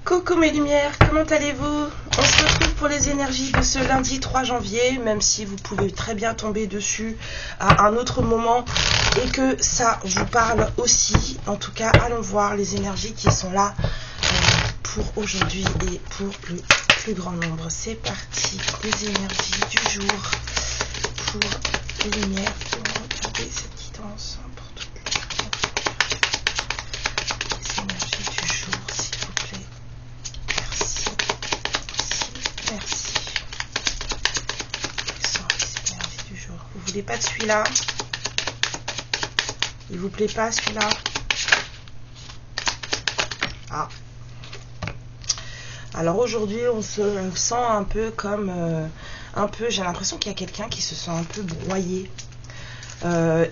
Coucou mes lumières, comment allez-vous? On se retrouve pour les énergies de ce lundi 3 janvier, même si vous pouvez très bien tomber dessus à un autre moment et que ça vous parle aussi. En tout cas, allons voir les énergies qui sont là pour aujourd'hui et pour le plus grand nombre. C'est parti, les énergies du jour pour les lumières. Regardez cette guidance pour toutes les énergies du jour, s'il vous plaît. Merci. Merci. Quelles sont les énergies du jour? Vous voulez pas de celui-là? Il vous plaît pas celui-là? Ah. Alors aujourd'hui, on se sent un peu comme... j'ai l'impression qu'il y a quelqu'un qui se sent un peu broyé.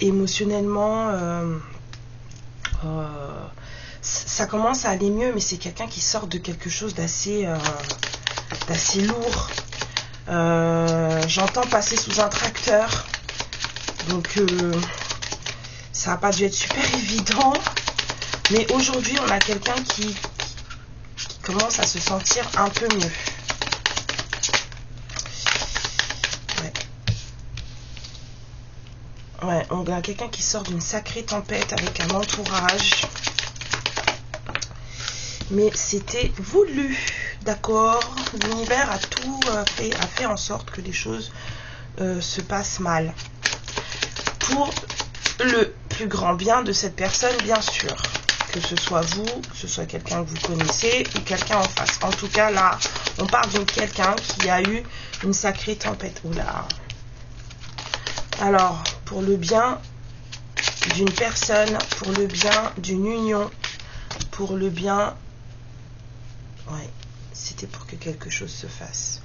Émotionnellement, ça commence à aller mieux, mais c'est quelqu'un qui sort de quelque chose d'assez lourd. J'entends passer sous un tracteur. Donc, ça n'a pas dû être super évident. Mais aujourd'hui, on a quelqu'un qui commence à se sentir un peu mieux. Ouais, on a quelqu'un qui sort d'une sacrée tempête avec un entourage. Mais c'était voulu, d'accord? L'univers a tout fait en sorte que les choses se passent mal. Pour le plus grand bien de cette personne, bien sûr. Que ce soit vous, que ce soit quelqu'un que vous connaissez ou quelqu'un en face. En tout cas, là, on parle de quelqu'un qui a eu une sacrée tempête. Oula. Alors, pour le bien d'une personne, pour le bien d'une union, pour le bien... Ouais, c'était pour que quelque chose se fasse.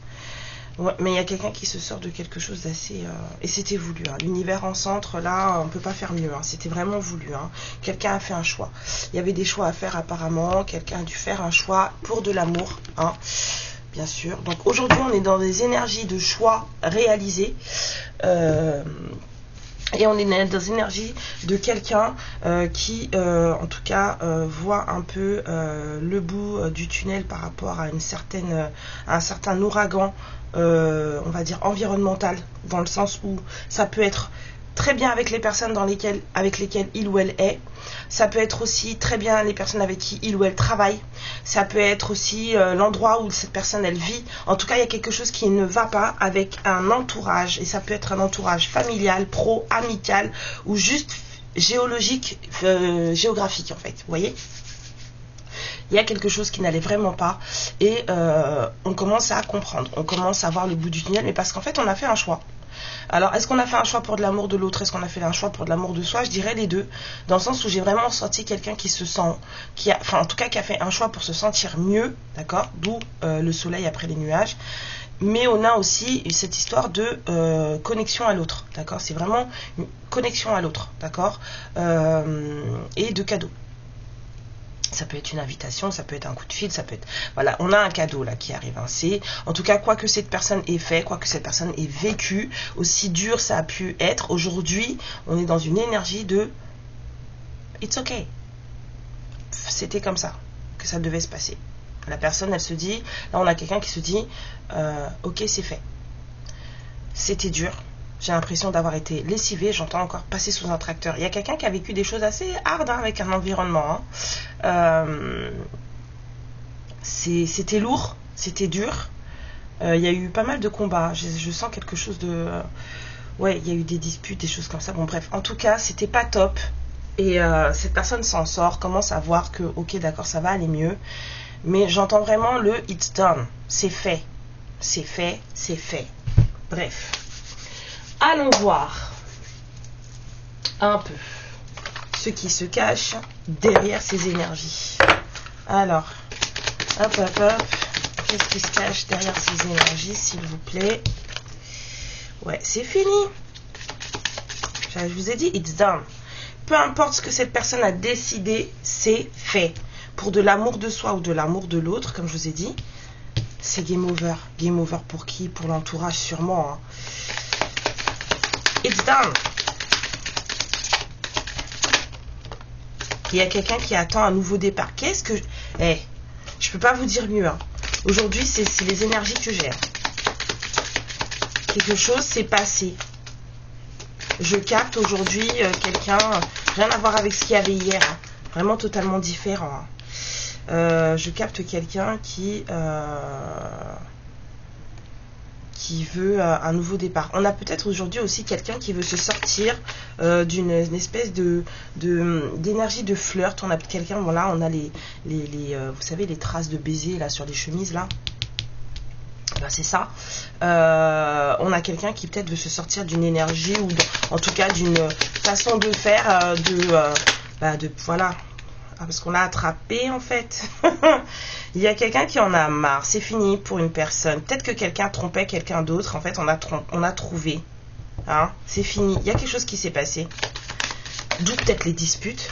Ouais, mais il y a quelqu'un qui se sort de quelque chose d'assez... Et c'était voulu. Hein. L'univers en centre, là, on ne peut pas faire mieux. Hein. C'était vraiment voulu. Hein. Quelqu'un a fait un choix. Il y avait des choix à faire apparemment. Quelqu'un a dû faire un choix pour de l'amour. Hein. Bien sûr. Donc aujourd'hui, on est dans des énergies de choix réalisés. Et on est dans des énergies de quelqu'un qui, en tout cas, voit un peu le bout du tunnel par rapport à un certain ouragan, on va dire environnemental, dans le sens où ça peut être très bien avec les personnes avec lesquelles il ou elle est. Ça peut être aussi très bien les personnes avec qui il ou elle travaille. Ça peut être aussi l'endroit où cette personne elle vit. En tout cas, il y a quelque chose qui ne va pas avec un entourage. Et ça peut être un entourage familial, pro, amical ou juste géographique en fait. Vous voyez ? Il y a quelque chose qui n'allait vraiment pas et on commence à comprendre. On commence à voir le bout du tunnel, mais parce qu'en fait, on a fait un choix. Alors, est-ce qu'on a fait un choix pour de l'amour de l'autre? Est-ce qu'on a fait un choix pour de l'amour de soi? Je dirais les deux, dans le sens où j'ai vraiment senti quelqu'un qui se sent, qui a fait un choix pour se sentir mieux, d'accord? D'où le soleil après les nuages. Mais on a aussi cette histoire de connexion à l'autre, d'accord? C'est vraiment une connexion à l'autre, d'accord? Et de cadeaux. Ça peut être une invitation, ça peut être un coup de fil, ça peut être... Voilà, on a un cadeau là qui arrive. Hein. C'est, en tout cas, quoi que cette personne ait fait, quoi que cette personne ait vécu, aussi dur ça a pu être, aujourd'hui, on est dans une énergie de... It's okay. C'était comme ça que ça devait se passer. La personne, elle se dit... Là, on a quelqu'un qui se dit, ok, c'est fait. C'était dur. J'ai l'impression d'avoir été lessivé, j'entends encore passer sous un tracteur. Il y a quelqu'un qui a vécu des choses assez hardes hein, avec un environnement. Hein. C'était lourd, c'était dur. Il y a eu pas mal de combats. Je sens quelque chose de... ouais, il y a eu des disputes, des choses comme ça. Bon, bref, en tout cas, c'était pas top. Et cette personne s'en sort, commence à voir que, ok, d'accord, ça va aller mieux. Mais j'entends vraiment le « it's done ». C'est fait. C'est fait, c'est fait. Bref. Allons voir un peu ce qui se cache derrière ces énergies. Alors, hop, hop, hop. Qu'est-ce qui se cache derrière ces énergies, s'il vous plaît? Ouais, c'est fini. Je vous ai dit, it's done. Peu importe ce que cette personne a décidé, c'est fait. Pour de l'amour de soi ou de l'amour de l'autre, comme je vous ai dit, c'est game over. Game over pour qui? Pour l'entourage, sûrement. Hein. It's done. Il y a quelqu'un qui attend un nouveau départ. Qu'est-ce que... Je peux pas vous dire mieux. Hein. Aujourd'hui, c'est les énergies que j'ai. Quelque chose s'est passé. Je capte aujourd'hui quelqu'un, rien à voir avec ce qu'il y avait hier. Hein. Vraiment totalement différent. Hein. Je capte quelqu'un qui veut un nouveau départ. On a peut-être aujourd'hui aussi quelqu'un qui veut se sortir d'une espèce d'énergie de flirt. On a quelqu'un, voilà, on a vous savez, les traces de baiser là sur les chemises là. Ben, c'est ça. On a quelqu'un qui peut-être veut se sortir d'une énergie ou en tout cas d'une façon de faire voilà. Ah, parce qu'on l'a attrapé en fait. Il y a quelqu'un qui en a marre. C'est fini pour une personne. Peut-être que quelqu'un trompait quelqu'un d'autre. En fait, on a trouvé. Hein, c'est fini. Il y a quelque chose qui s'est passé. D'où peut-être les disputes.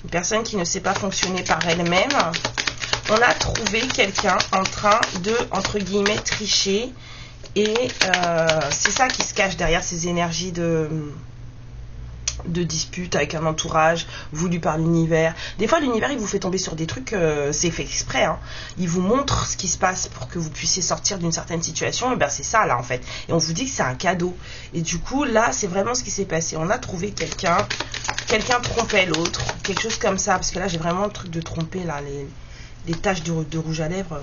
Une personne qui ne sait pas fonctionner par elle-même. On a trouvé quelqu'un en train de, entre guillemets, tricher. Et c'est ça qui se cache derrière ces énergies de dispute avec un entourage voulu par l'univers. Des fois, l'univers, il vous fait tomber sur des trucs, c'est fait exprès. Hein. Il vous montre ce qui se passe pour que vous puissiez sortir d'une certaine situation. Et ben c'est ça, là, en fait. Et on vous dit que c'est un cadeau. Et du coup, là, c'est vraiment ce qui s'est passé. On a trouvé quelqu'un trompait l'autre, quelque chose comme ça. Parce que là, j'ai vraiment le truc de tromper, là, les taches de rouge à lèvres.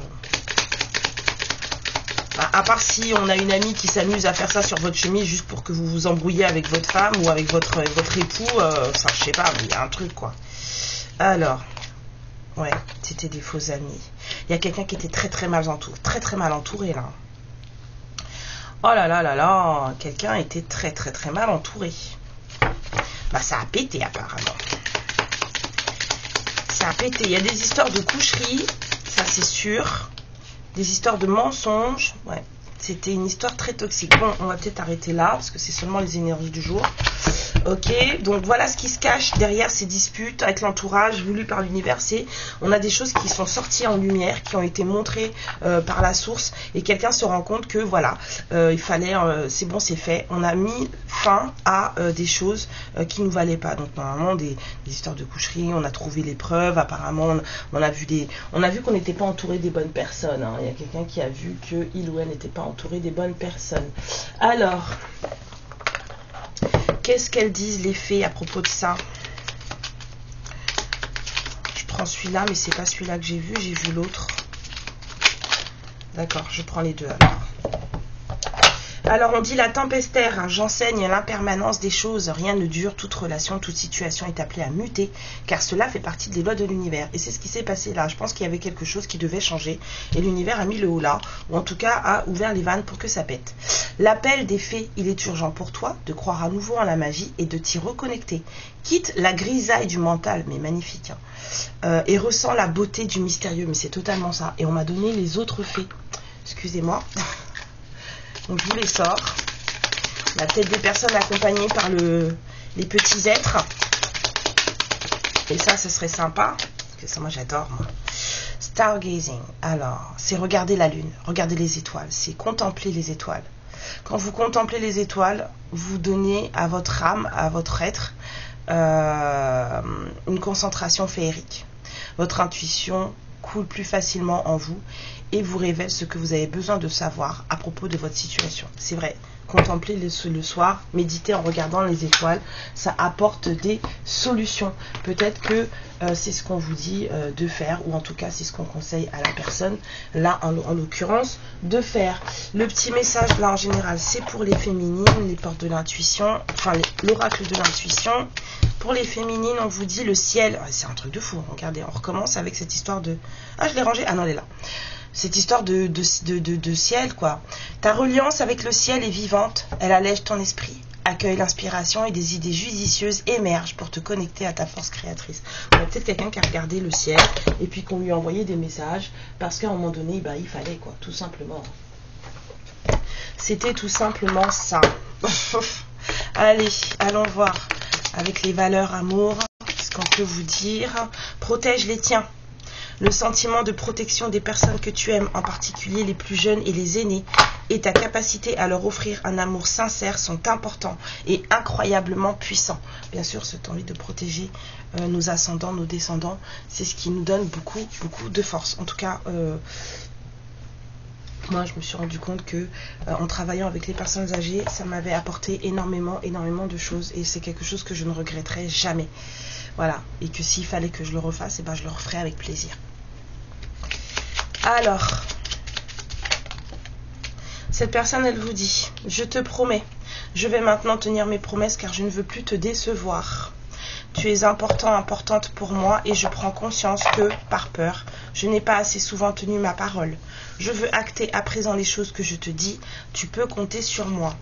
À part si on a une amie qui s'amuse à faire ça sur votre chemise juste pour que vous vous embrouillez avec votre femme ou avec votre époux, enfin je sais pas, mais il y a un truc quoi. Alors, ouais, c'était des faux amis. Il y a quelqu'un qui était très mal entouré là. Oh là là là là, quelqu'un était très mal entouré. Bah ça a pété apparemment. Ça a pété. Il y a des histoires de coucherie, ça c'est sûr. Des histoires de mensonges, ouais, c'était une histoire très toxique. Bon, on va peut-être arrêter là, parce que c'est seulement les énergies du jour. Ok, donc voilà ce qui se cache derrière ces disputes avec l'entourage voulu par l'univers. On a des choses qui sont sorties en lumière, qui ont été montrées par la source, et quelqu'un se rend compte que voilà, il fallait, c'est bon, c'est fait. On a mis fin à des choses qui nous valaient pas. Donc normalement des histoires de coucherie, on a trouvé les preuves. Apparemment, on a vu qu'on n'était pas entouré des bonnes personnes. Hein. Il y a quelqu'un qui a vu que il ou elle n'était pas entouré des bonnes personnes. Alors. Qu'est-ce qu'elles disent les fées à propos de ça? Je prends celui-là, mais c'est pas celui-là que j'ai vu l'autre. D'accord, je prends les deux alors. Alors on dit la tempestaire, hein, j'enseigne l'impermanence des choses, rien ne dure, toute relation, toute situation est appelée à muter, car cela fait partie des lois de l'univers. Et c'est ce qui s'est passé là, je pense qu'il y avait quelque chose qui devait changer, et l'univers a mis le haut là, ou en tout cas a ouvert les vannes pour que ça pète. L'appel des fées, il est urgent pour toi de croire à nouveau en la magie et de t'y reconnecter. Quitte la grisaille du mental, mais magnifique, hein, et ressens la beauté du mystérieux, mais c'est totalement ça. Et on m'a donné les autres fées, excusez-moi. Donc je vous les sors. On a peut-être des personnes accompagnées par les petits êtres. Et ça, ce serait sympa. Parce que ça, moi, j'adore, moi. Stargazing. Alors, c'est regarder la lune, regarder les étoiles. C'est contempler les étoiles. Quand vous contemplez les étoiles, vous donnez à votre âme, à votre être, une concentration féerique. Votre intuition coule plus facilement en vous et vous révèle ce que vous avez besoin de savoir à propos de votre situation. C'est vrai, contempler le soir, méditer en regardant les étoiles, ça apporte des solutions. Peut-être que c'est ce qu'on vous dit de faire, ou en tout cas c'est ce qu'on conseille à la personne, là en l'occurrence, de faire. Le petit message là en général, c'est pour les féminines, les portes de l'intuition, enfin l'oracle de l'intuition. Pour les féminines, on vous dit le ciel, c'est un truc de fou, regardez, on recommence avec cette histoire de... Ah, je l'ai rangée, ah non, elle est là. Cette histoire de ciel, quoi. Ta reliance avec le ciel est vivante, elle allège ton esprit. Accueille l'inspiration et des idées judicieuses émergent pour te connecter à ta force créatrice. On a peut-être quelqu'un qui a regardé le ciel et puis qu'on lui a envoyé des messages parce qu'à un moment donné, bah, il fallait, quoi, tout simplement. C'était tout simplement ça. Allez, allons voir avec les valeurs amour, ce qu'on peut vous dire. Protège les tiens. Le sentiment de protection des personnes que tu aimes, en particulier les plus jeunes et les aînés, et ta capacité à leur offrir un amour sincère sont importants et incroyablement puissants. Bien sûr, cette envie de protéger nos ascendants, nos descendants, c'est ce qui nous donne beaucoup de force. En tout cas, moi, je me suis rendu compte que en travaillant avec les personnes âgées, ça m'avait apporté énormément de choses et c'est quelque chose que je ne regretterai jamais. Voilà, et que s'il fallait que je le refasse, je le referais avec plaisir. Alors, cette personne, elle vous dit, je te promets, je vais maintenant tenir mes promesses car je ne veux plus te décevoir. Tu es importante pour moi et je prends conscience que, par peur, je n'ai pas assez souvent tenu ma parole. Je veux acter à présent les choses que je te dis. Tu peux compter sur moi.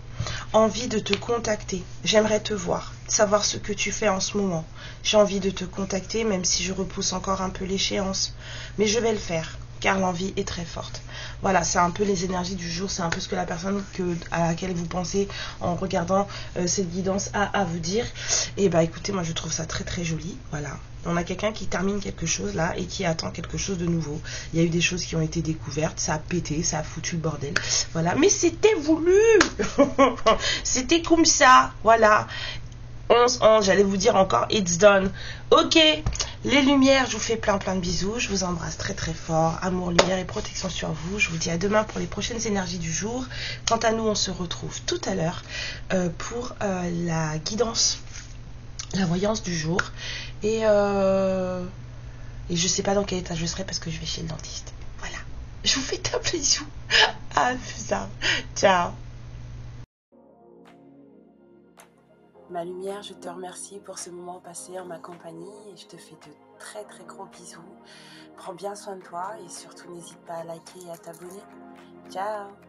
Envie de te contacter. J'aimerais te voir, savoir ce que tu fais en ce moment. J'ai envie de te contacter même si je repousse encore un peu l'échéance. Mais je vais le faire, car l'envie est très forte. Voilà, c'est un peu les énergies du jour, c'est un peu ce que la personne à laquelle vous pensez en regardant cette guidance a à vous dire. Et écoutez, moi je trouve ça très joli, voilà. On a quelqu'un qui termine quelque chose là et qui attend quelque chose de nouveau. Il y a eu des choses qui ont été découvertes, ça a pété, ça a foutu le bordel. Voilà, mais c'était voulu. C'était comme ça, voilà. 11-11, j'allais vous dire encore, it's done. Ok, les lumières, je vous fais plein de bisous. Je vous embrasse très fort. Amour, lumière et protection sur vous. Je vous dis à demain pour les prochaines énergies du jour. Quant à nous, on se retrouve tout à l'heure pour la guidance, la voyance du jour. Et je sais pas dans quel état je serai parce que je vais chez le dentiste. Voilà, je vous fais un bisou. À plus tard. Ciao. Ma lumière, je te remercie pour ce moment passé en ma compagnie et je te fais de très gros bisous. Prends bien soin de toi et surtout n'hésite pas à liker et à t'abonner. Ciao!